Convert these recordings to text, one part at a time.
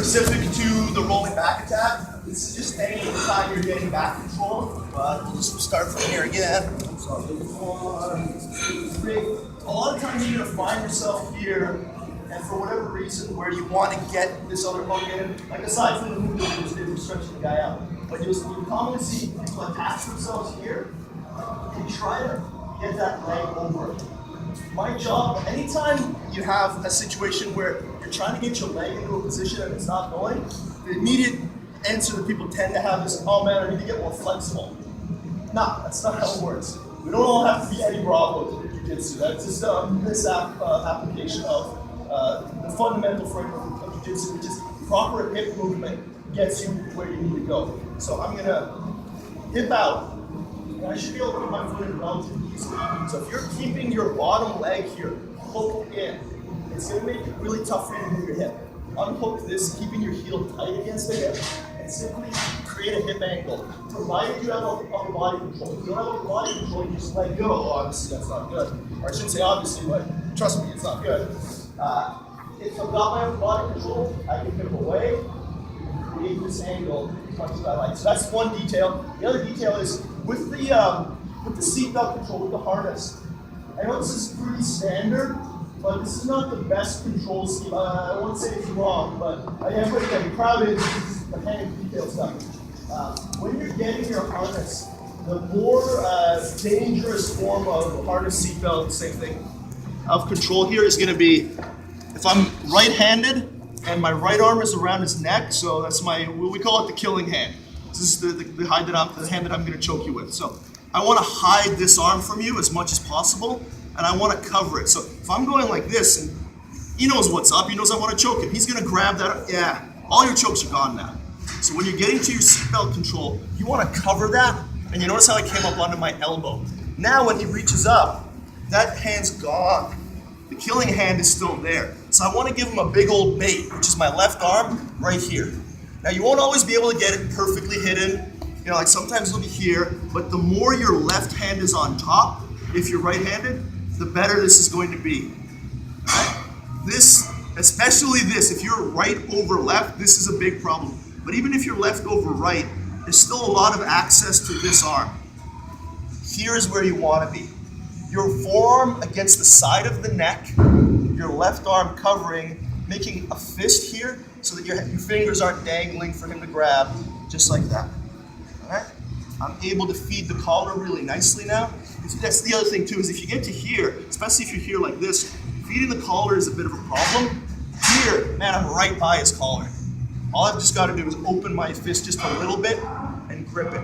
specific to the rolling back attack. This is just any time you're getting back control, but we'll just start from here again. So 1, 2, 3. A lot of times you're going to find yourself here, and for whatever reason, where you want to get this other hook in, like aside from the movement, you're stretching the guy out. But you'll commonly see people attach themselves here and try to get that leg over. My job, anytime you have a situation where you're trying to get your leg into a position and it's not going, the immediate answer that people tend to have is, oh man, I need to get more flexible. No, that's not how it works. We don't all have to be Eddie Bravo to do Jiu-Jitsu. That's just this application of the fundamental framework of Jiu-Jitsu, which is proper hip movement gets you where you need to go. So I'm gonna hip out, and I should be able to put my foot in relatively easily. So if you're keeping your bottom leg here hooked in, it's gonna make it really tough for you to move your hip. Unhook this, keeping your heel tight against the hip, and simply create a hip angle, provided you have upper body control. If you don't have upper body control, you just let go. Obviously, that's not good. Or I shouldn't say obviously, but trust me, it's not good. If I've got my upper body control, I can pivot away, create this angle as much as I like. So that's one detail. The other detail is with the seatbelt control, with the harness. I know this is pretty standard, but this is not the best control scheme. I won't say it's wrong, but I am pretty proud of it. This is a kind of detailed stuff. When you're getting your harness, the more dangerous form of harness, seatbelt, same thing, of control here is going to be if I'm right-handed and my right arm is around his neck, so that's we call it the killing hand. This is the hand that I'm going to choke you with. So I want to hide this arm from you as much as possible, and I want to cover it. So if I'm going like this, and he knows what's up, he knows I want to choke him, he's going to grab that, yeah, all your chokes are gone now. So when you're getting to your seatbelt control, you want to cover that, and you notice how I came up onto my elbow. Now when he reaches up, that hand's gone. The killing hand is still there. So I want to give him a big old bait, which is my left arm right here. Now you won't always be able to get it perfectly hidden. You know, like sometimes it'll be here, but the more your left hand is on top, if you're right-handed, the better this is going to be. All right? This, especially this, if you're right over left, this is a big problem. But even if you're left over right, there's still a lot of access to this arm. Here is where you want to be. Your forearm against the side of the neck, your left arm covering, making a fist here so that your fingers aren't dangling for him to grab, just like that. All right? I'm able to feed the collar really nicely now. That's the other thing too, is if you get to here, especially if you're here like this, feeding the collar is a bit of a problem. Here, man, I'm right by his collar. All I've just got to do is open my fist just a little bit and grip it.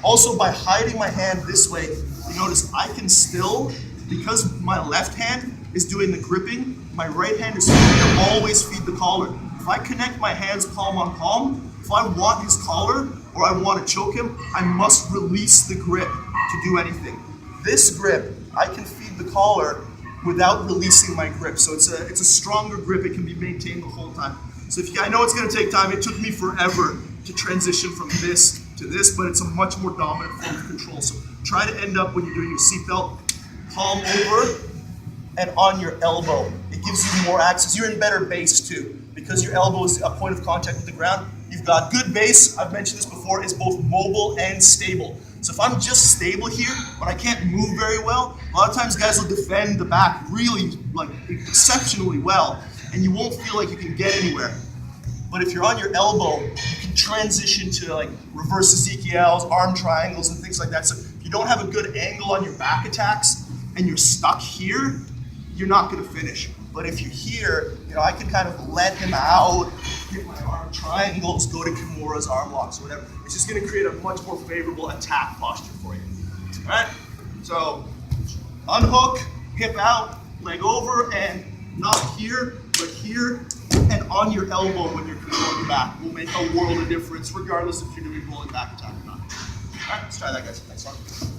Also, by hiding my hand this way, you notice I can still, because my left hand is doing the gripping, my right hand is going to always feed the collar. If I connect my hands palm on palm, if I want his collar or I want to choke him, I must release the grip to do anything. This grip, I can feed the collar without releasing my grip. So it's a stronger grip. It can be maintained the whole time. So I know it's going to take time. It took me forever to transition from this to this, but it's a much more dominant form of control. So try to end up when you're doing your seatbelt, palm over and on your elbow. It gives you more access. You're in better base too, because your elbow is a point of contact with the ground. You've got good base, I've mentioned this before, is both mobile and stable. So if I'm just stable here, but I can't move very well, a lot of times guys will defend the back really, like, exceptionally well, and you won't feel like you can get anywhere. But if you're on your elbow, you can transition to like reverse Ezekiels, arm triangles, and things like that. So if you don't have a good angle on your back attacks and you're stuck here, you're not going to finish. But if you're here, you know, I can kind of let him out, hit my arm triangles, go to Kimura's arm locks, or whatever. It's just going to create a much more favorable attack posture for you. All right? So unhook, hip out, leg over, and not here, but here, and on your elbow when you're controlling your back will make a world of difference, regardless if you're doing rolling back attack or not. All right, let's try that, guys. Next one.